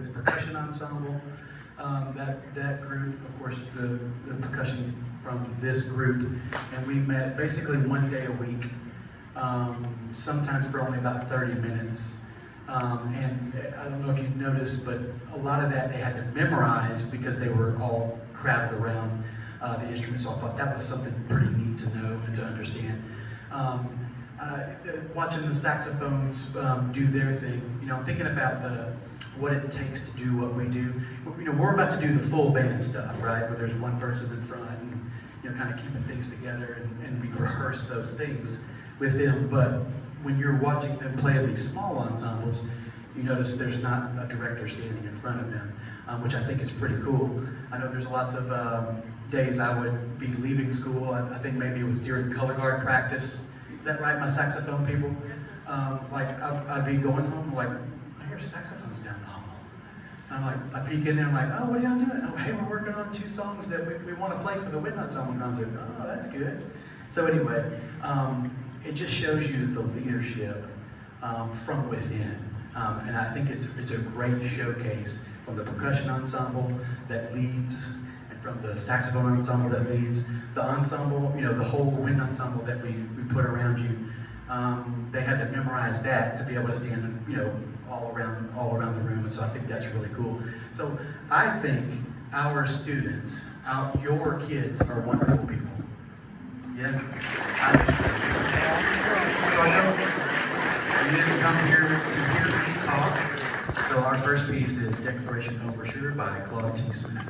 with the percussion ensemble. That group, of course, the percussion from this group, and we met basically one day a week, sometimes for only about 30 minutes. And I don't know if you've noticed, but a lot of that they had to memorize because they were all crowded around the instrument. So I thought that was something pretty neat to know and to understand. Watching the saxophones do their thing, I'm thinking about what it takes to do what we do. We're about to do the full band stuff, right? Where there's one person in front and kind of keeping things together, and we rehearse those things with them. But when you're watching them play these small ensembles, you notice there's not a director standing in front of them, which I think is pretty cool. I know there's lots of days I would be leaving school. I think maybe it was during color guard practice. Is that right, my saxophone people? I'd be going home, like, I hear saxophones down the hall. I'm like, I peek in there, I'm like, oh, what are y'all doing? Oh, hey, we're working on 2 songs that we want to play for the Wind Ensemble concert. Oh, that's good. So anyway, it just shows you the leadership from within. And I think it's a great showcase from the percussion ensemble that leads, and from the saxophone ensemble that leads, the ensemble, the whole wind ensemble that we put around you. They had to memorize that to be able to stand, all around the room. And so I think that's really cool. So I think our students, your kids, are wonderful people. Yeah, I think so. So I know you didn't come here to hear me talk. So our first piece is Declaration Overture by Claude T. Smith.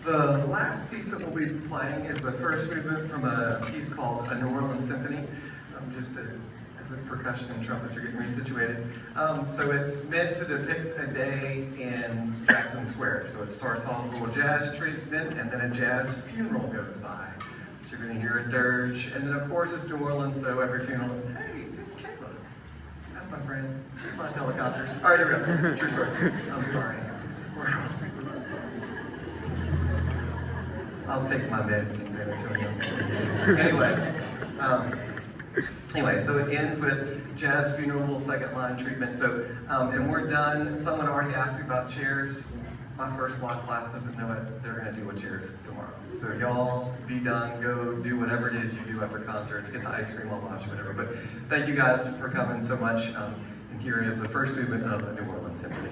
The last piece that we'll be playing is the first movement from a piece called A New Orleans Symphony, as the percussion and trumpets are getting resituated. So it's meant to depict a day in Jackson Square. So it starts off with a little jazz treatment, and then a jazz funeral goes by. So you're going to hear a dirge, and then of course it's New Orleans, so every funeral, hey, it's Kayla. That's my friend. She flies helicopters. All right, here we go. True story. I'm sorry. Squirrel. I'll take my meds in San Antonio. Anyway, so it ends with jazz funeral, second line treatment. So, and we're done. Someone already asked me about chairs. My first block class doesn't know what they're going to do with chairs tomorrow. So y'all be done. Go do whatever it is you do after concerts. Get the ice cream on lunch, whatever. But thank you guys for coming so much. And here is the first movement of the New Orleans Symphony.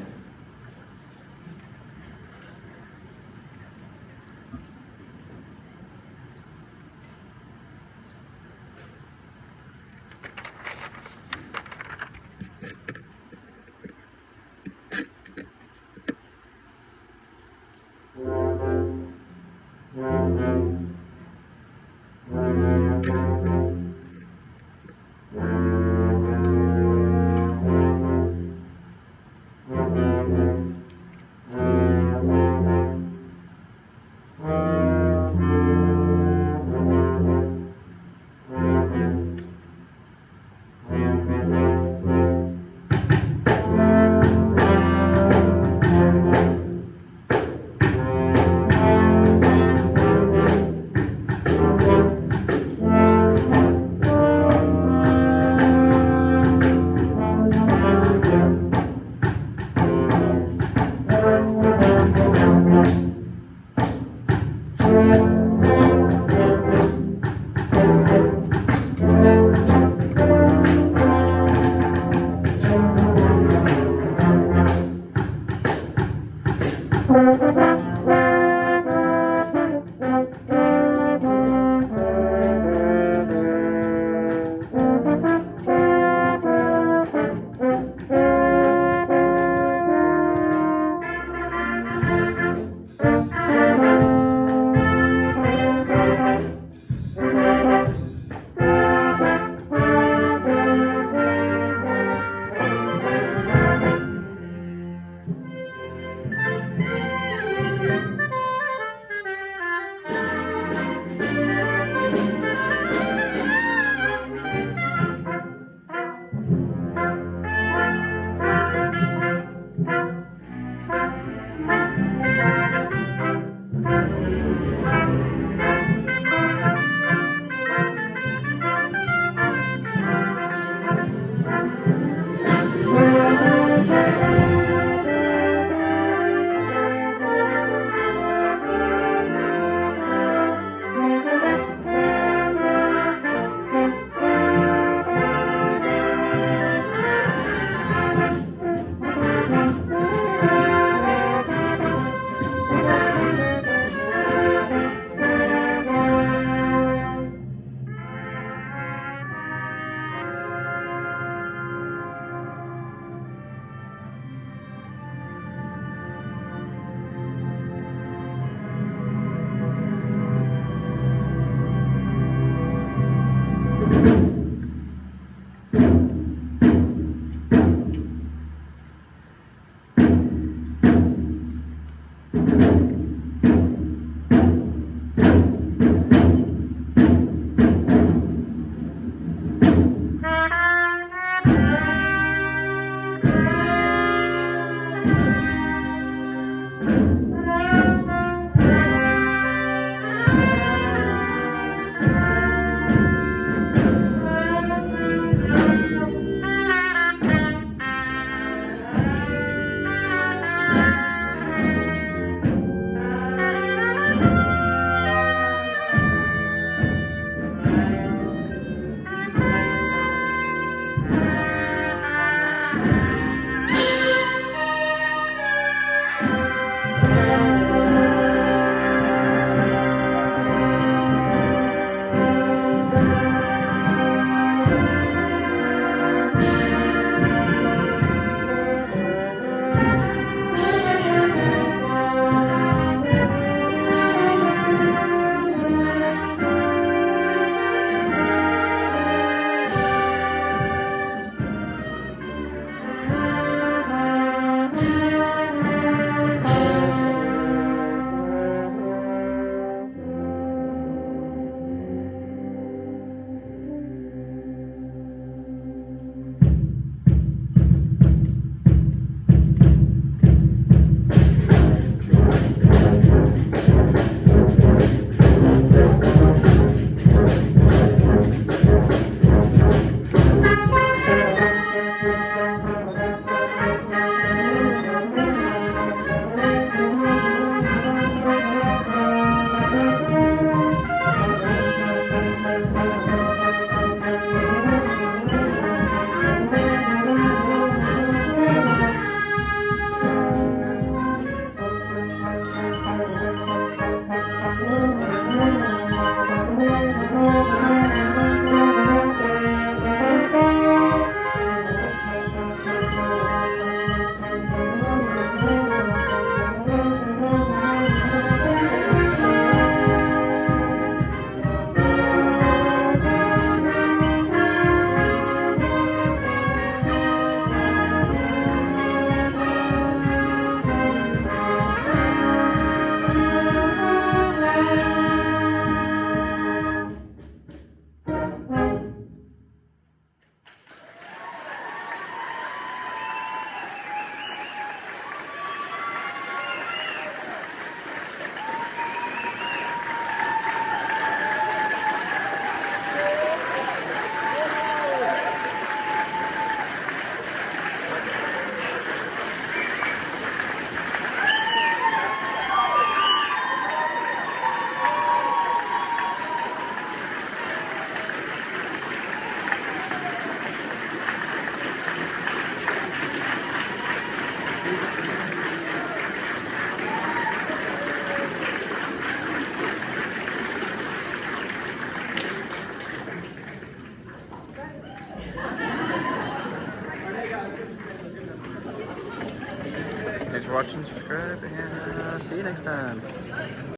for watching, subscribe, and see you next time.